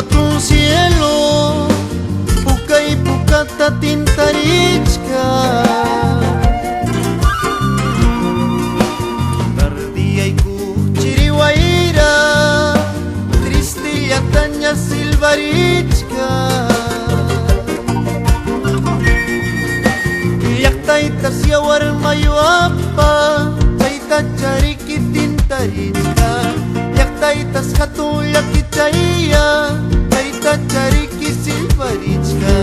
hatun cielo pukay pukata tintarichka tardiyayku chiriwayra tristillataña silvarichka llaqtaytas yawar mayu apa chayta chariki tintarichka llaqtaytas hatun llakichaya chayta chariki silvarichka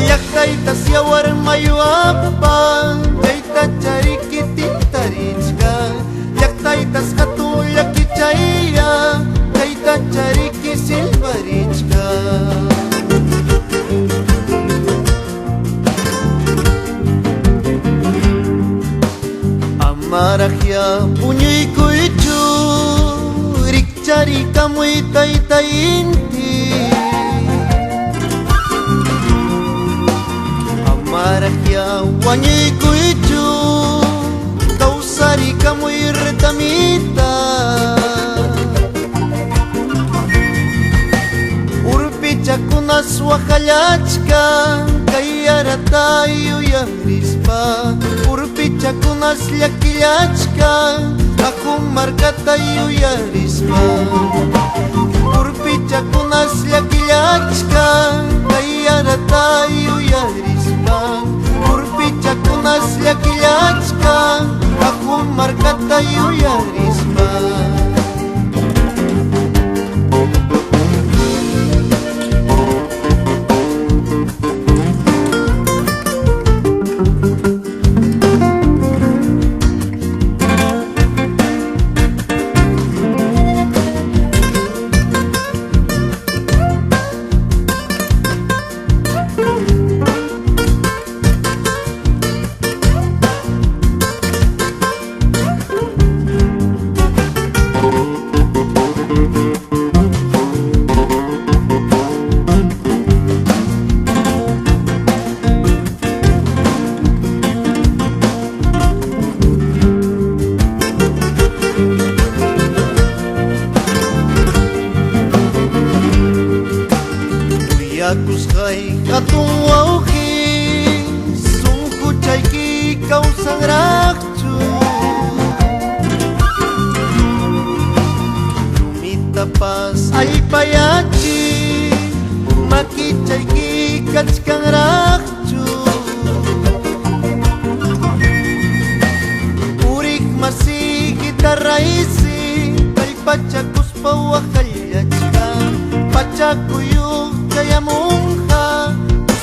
llaqtaytas yawar mayu apa chayta chariki tintarichka llaqtaytas hatun llakichaya chayta chariki silvarichka Amarahya puñuykuychu rikcharikamuy taytay inti Amarahya wañuykuychu kawsarikamuy retamita Urpichakunas waqallachka kayarata yuyahrispa Urpichakunas llakillachka akun markata yuyahrispa Urpichakunas llakillachka kayarata yuyahrispa Urpichakunas llakillachka akun markata yuyahrispa Kushay hatun wawqi sunqu chayki kawsanraqchu rumitapas allpayachi maki chayki kachkanraqchu purik masigita raisi kallpachakuspa waqallachka pachakuyuq chayamunqa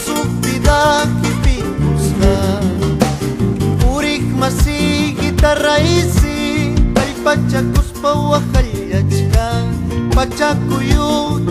suq vida hipikusqa purik masigita raisi kallpachakuspa waqallachka pachakuyuq